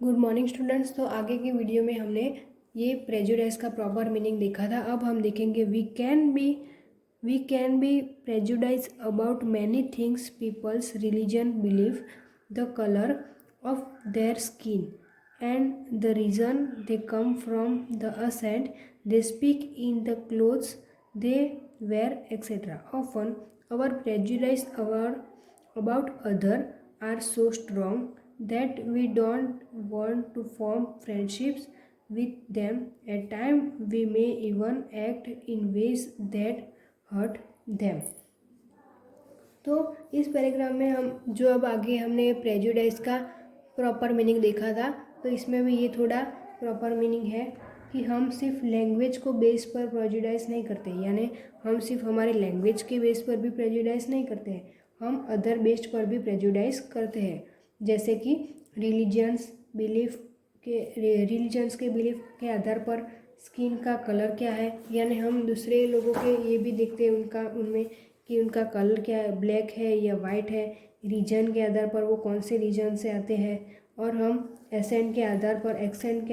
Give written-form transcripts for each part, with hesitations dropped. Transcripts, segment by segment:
Good morning students. तो आगे की वीडियो में हमने ये प्रेजुडिस का प्रॉपर मीनिंग देखा था। अब हम देखेंगे we can be prejudice about many things, peoples, religion, belief, the colour of their skin and the region they come from, the accent they speak in, the clothes they wear, etc. Often our prejudice about other are so strong that we don't want to form friendships with them. At times we may even act in ways that hurt them. तो इस paragraph में हम जो अब आगे हमने prejudice का proper meaning देखा था, तो इसमें भी ये थोड़ा प्रॉपर मीनिंग है कि हम सिर्फ लैंग्वेज को बेस पर प्रेजुडाइज नहीं करते, यानी हम सिर्फ हमारे लैंग्वेज के बेस पर भी प्रेजुडाइज नहीं करते हैं, हम अदर बेस्ड पर भी प्रेजुडाइज करते हैं। जैसे कि रिलीजन्स के बिलीफ के आधार पर स्किन का कलर क्या है, यानी हम दूसरे लोगों के ये भी देखते हैं उनमें कि उनका कलर क्या है, ब्लैक है या वाइट है। रीजन के आधार पर वो कौन से रीजन से आते हैं, और हम एक्सेंट के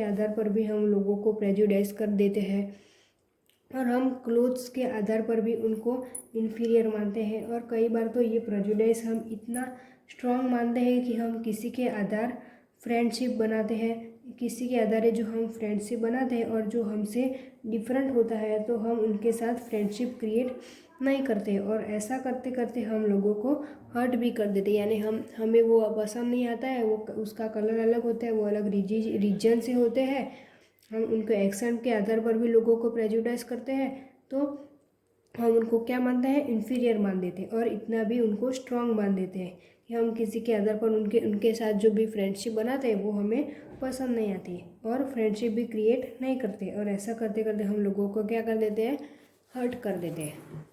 आधार पर भी हम लोगों को प्रेजुडाइज कर देते हैं, और हम क्लोथ्स के आधार पर भी उनको इन्फीरियर मानते हैं। और कई बार तो ये प्रेजुडाइज हम इतना स्ट्रॉन्ग मानते हैं कि हम किसी के आधार फ्रेंडशिप बनाते हैं, किसी के आधार जो हम फ्रेंडशिप बनाते हैं और जो हमसे डिफरेंट होता है तो हम उनके साथ फ्रेंडशिप क्रिएट नहीं करते, और ऐसा करते करते हम लोगों को हर्ट भी कर देते, यानी हमें वो पसंद नहीं आता है, वो उसका कलर अलग होता है, वो अलग रीजन से होते हैं, हम उनके एक्सेंट के आधार पर भी लोगों को प्रेजुडाइज करते हैं, तो हम उनको क्या मानते हैं, इन्फीरियर मान देते हैं, और इतना भी उनको स्ट्रॉन्ग मान देते हैं कि हम किसी के आधार पर उनके साथ जो भी फ्रेंडशिप बनाते हैं वो हमें पसंद नहीं आती है, और फ्रेंडशिप भी क्रिएट नहीं करते, और ऐसा करते करते हम लोगों को क्या कर देते हैं, हर्ट कर देते हैं।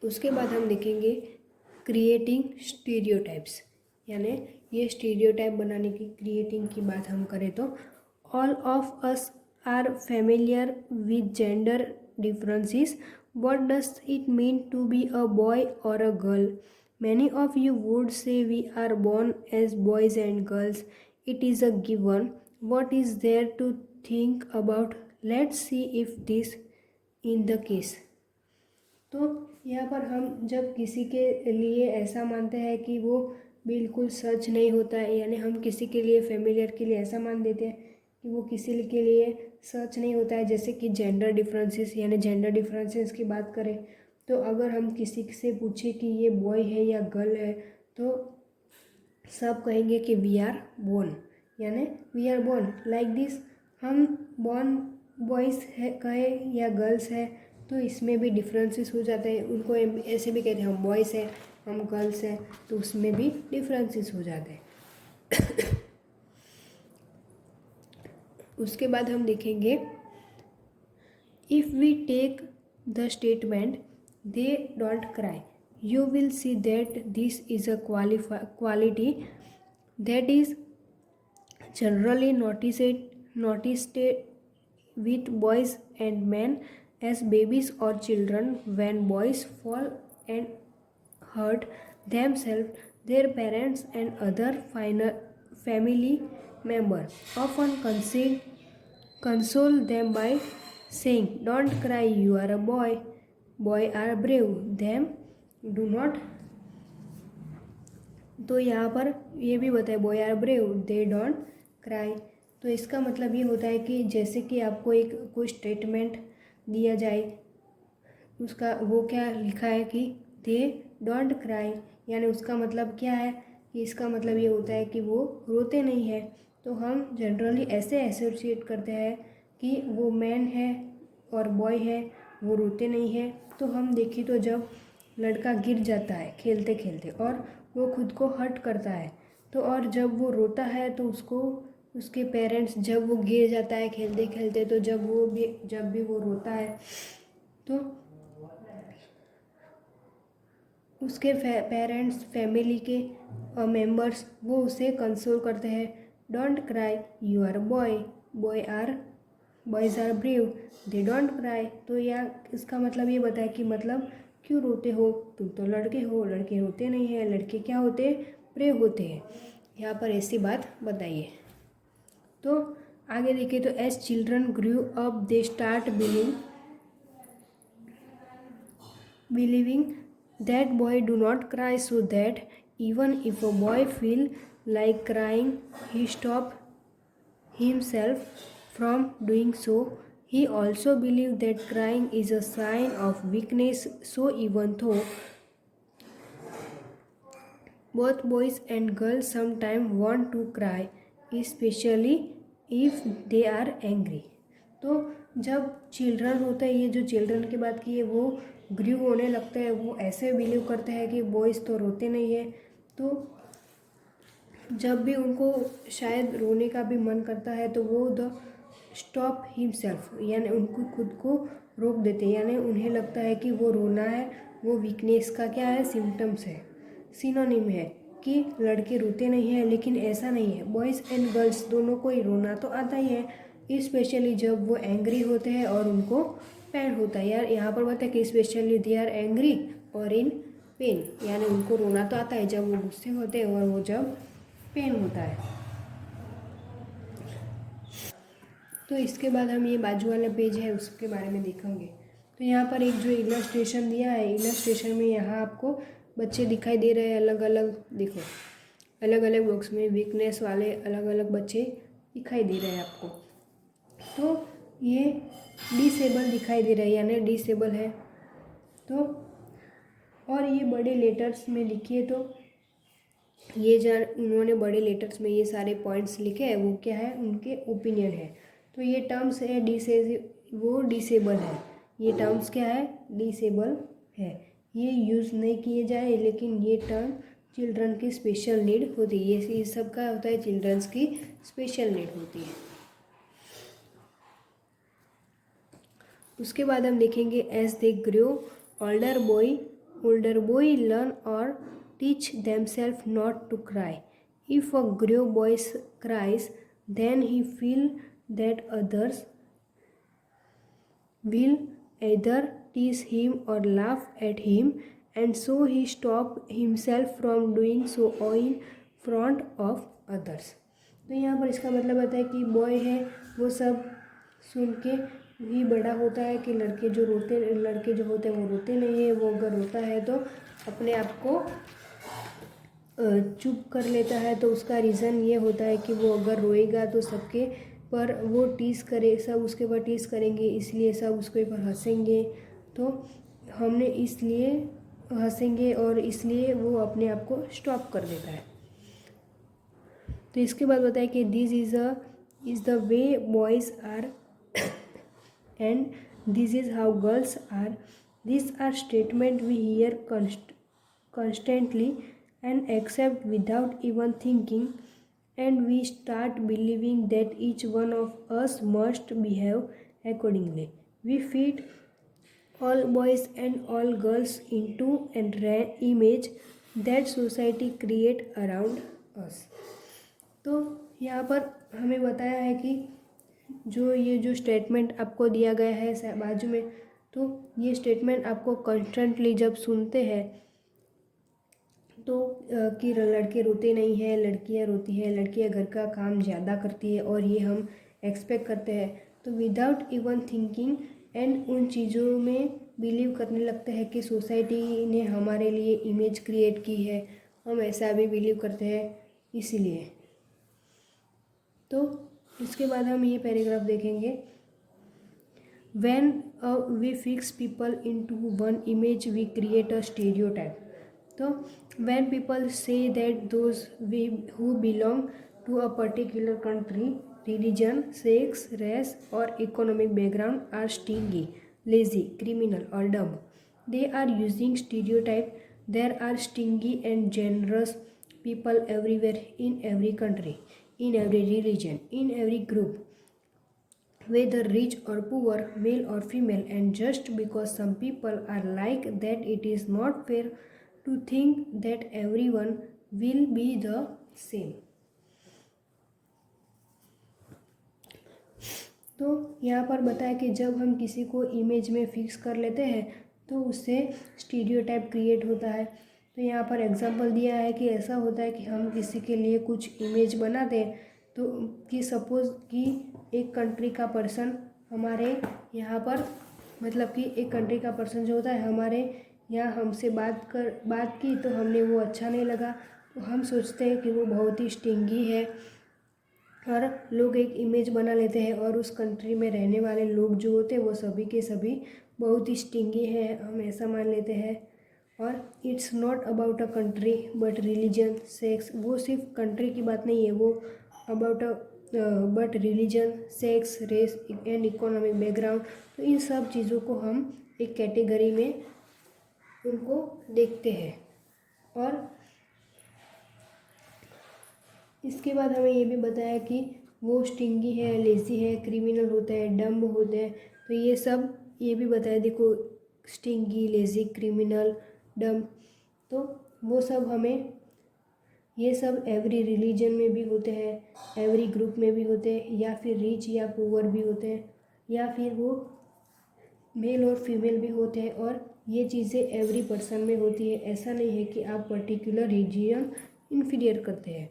उसके बाद हम देखेंगे क्रिएटिंग स्टीरियोटाइप्स, यानी ये स्टीरियोटाइप बनाने की क्रिएटिंग की बात हम करें तो all of us are familiar with gender differences. What does it mean to be a boy or a girl? Many of you would say we are born as boys and girls. It is a given. What is there to think about? Let's see if this in the case. तो यहाँ पर हम जब किसी के लिए ऐसा मानते हैं कि वो बिल्कुल सच नहीं होता है, यानी हम किसी के लिए फेमिलियर के लिए ऐसा मान देते हैं कि वो किसी के लिए सच नहीं होता है, जैसे कि जेंडर डिफरेंसेस, यानी जेंडर डिफरेंसेस की बात करें तो अगर हम किसी से पूछे कि ये बॉय है या गर्ल है तो सब कहेंगे कि वी आर बोर्न, यानी we are born like this. हम बोर्न बॉयज़ है कहे या गर्ल्स है तो इसमें भी डिफरेंसेस हो जाते हैं, उनको ऐसे भी कहते हैं हम बॉयज़ हैं, हम गर्ल्स हैं, तो उसमें भी डिफरेंसेस हो जाते हैं। उसके बाद हम देखेंगे if we take the statement they don't cry, you will see that this is a quality that is generally noticed with boys and men as babies or children. When boys fall and hurt themselves, their parents and other family members often console them by saying, "Don't cry, you are a boy. Boy are brave. Them do not." तो यहाँ पर ये भी बताए boy are brave they don't cry. तो इसका मतलब ये होता है कि जैसे कि आपको एक कोई स्टेटमेंट दिया जाए, उसका वो क्या लिखा है कि दे डोंट क्राई, यानी उसका मतलब क्या है कि इसका मतलब ये होता है कि वो रोते नहीं है। तो हम जनरली ऐसे एसोसिएट करते हैं कि वो मैन है और बॉय है, वो रोते नहीं है। तो हम देखें तो जब लड़का गिर जाता है खेलते खेलते और वो खुद को हर्ट करता है, तो और जब वो रोता है तो उसको उसके पेरेंट्स, जब वो गिर जाता है खेलते खेलते, तो जब भी वो रोता है तो उसके पेरेंट्स, फैमिली के मेंबर्स वो उसे कंसोल करते हैं, don't cry, you are boy, boys are brave, they don't cry. तो या इसका मतलब ये बताए कि मतलब क्यों रोते हो, तुम तो लड़के हो, लड़के रोते नहीं हैं, लड़के क्या होते, ब्रेव होते हैं। यहाँ पर ऐसी बात बताइए। तो आगे देखिए, तो as children grew up they start believing that boy do not cry, so that even if a boy feel like crying, he stop himself from doing so. He also believe that crying is a sign of weakness, so even though both boys and girls sometimes want to cry, especially if they are angry. तो जब children होता है, ये जो children की बात की है, वो ग्रू होने लगता है, वो ऐसे बिलीव करते हैं कि बॉयज़ तो रोते नहीं है। तो जब भी उनको शायद रोने का भी मन करता है तो वो द स्टॉप हिमसेल्फ, यानी उनको खुद को रोक देते हैं, यानी उन्हें लगता है कि वो रोना है, वो वीकनेस का क्या है, सिम्टम्स है, सिनोनिम है कि लड़के रोते नहीं हैं। लेकिन ऐसा नहीं है, बॉयज़ एंड गर्ल्स दोनों को ही रोना तो आता ही है, स्पेशली जब वो एंग्री होते हैं और उनको पेन होता है। यार यहाँ पर बताया कि स्पेशली दे आर एंग्री और इन पेन, यानी उनको रोना तो आता है जब वो गुस्से होते हैं और वो जब पेन होता है। तो इसके बाद हम ये बाजू वाला पेज है उसके बारे में देखेंगे। तो यहाँ पर एक जो इलस्ट्रेशन दिया है, इलस्ट्रेशन में यहाँ आपको बच्चे दिखाई दे रहे हैं अलग अलग, देखो अलग अलग बॉक्स में वीकनेस वाले अलग अलग बच्चे दिखाई दे रहे हैं आपको। तो ये डिसेबल दिखाई दे रहा है, यानी डिसेबल है। तो और ये बड़े लेटर्स में लिखिए, तो ये जो उन्होंने बड़े लेटर्स में ये सारे पॉइंट्स लिखे हैं वो क्या है, उनके ओपिनियन है। तो ये टर्म्स है वो डिसेबल है, ये टर्म्स क्या है, डिसेबल है, ये यूज़ नहीं किए जाए। लेकिन ये टर्म चिल्ड्रन की स्पेशल नीड होती है, ये सब का होता है, चिल्ड्रंस की स्पेशल नीड होती है। उसके बाद हम देखेंगे as they grow older boy learn और teach themselves not to cry. If a grow boy cries then he feel that others will either tease him or laugh at him, and so he stop himself from doing so in front of others. तो यहाँ पर इसका मतलब आता है कि boy है वो सब सुन के ही बड़ा होता है कि लड़के जो होते हैं वो रोते नहीं है। वो अगर रोता है तो अपने आप को चुप कर लेता है। तो उसका रीज़न ये होता है कि वो अगर रोएगा तो सबके पर वो टीज़ करे, सब उसके ऊपर टीज़ करेंगे, इसलिए सब उसके ऊपर हंसेंगे। तो हमने इसलिए हंसेंगे और इसलिए वो अपने आप को स्टॉप कर देता है। तो इसके बाद बताया कि this is the way boys are and this is how girls are. This are statement we hear constantly and accept without even thinking, and we start believing that each one of us must behave accordingly. We feed all boys and all girls into an image that society create around us. तो यहाँ पर हमें बताया है कि ये जो statement आपको दिया गया है बाजू में, तो ये स्टेटमेंट आपको कॉन्स्टेंटली जब सुनते हैं तो कि लड़के रोते नहीं हैं, लड़कियां रोती हैं, लड़कियां घर का काम ज़्यादा करती है और ये हम एक्सपेक्ट करते हैं। तो विदाउट इवन थिंकिंग एंड उन चीज़ों में बिलीव करने लगते हैं कि सोसाइटी ने हमारे लिए इमेज क्रिएट की है, हम ऐसा भी बिलीव करते हैं इसीलिए। तो इसके बाद हम ये पैराग्राफ देखेंगे। When we fix people into one image, we create a stereotype. तो when people say that those who belong to a particular country, religion, sex, race or economic background are stingy, lazy, criminal or dumb, they are using stereotype. There are stingy and generous people everywhere, in every country, in every religion, in every group, whether rich or poor, male or female, and just because some people are like that, it is not fair to think that everyone will be the same. तो यहाँ पर बताया कि जब हम किसी को image में फिक्स कर लेते हैं तो उससे स्टीरियोटाइप क्रिएट होता है। तो यहाँ पर एग्जांपल दिया है कि ऐसा होता है कि हम किसी के लिए कुछ इमेज बनाते हैं, तो कि सपोज़ कि एक कंट्री का पर्सन हमारे यहाँ पर, मतलब कि एक कंट्री का पर्सन जो होता है हमारे यहाँ हमसे बात की, तो हमने वो अच्छा नहीं लगा, तो हम सोचते हैं कि वो बहुत ही स्टिंगी है, और लोग एक इमेज बना लेते हैं, और उस कंट्री में रहने वाले लोग जो होते हैं वो सभी के सभी बहुत ही स्टिंगी हैं, हम ऐसा मान लेते हैं। और it's not about a country but religion sex, वो सिर्फ कंट्री की बात नहीं है, वो about a but religion sex race and economic background, तो इन सब चीज़ों को हम एक कैटेगरी में उनको देखते हैं। और इसके बाद हमें ये भी बताया कि वो स्टिंगी है, लेज़ी है, क्रिमिनल होता है, डम्ब होते हैं, तो ये सब ये भी बताया, देखो स्टिंगी, लेज़ी, क्रिमिनल, डम्ब, तो वो सब हमें, ये सब एवरी रिलीजन में भी होते हैं, एवरी ग्रुप में भी होते हैं, या फिर रिच या पुअर भी होते हैं, या फिर वो मेल और फीमेल भी होते हैं, और ये चीज़ें एवरी पर्सन में होती है। ऐसा नहीं है कि आप पर्टिकुलर रीजन इन्फीरियर करते हैं।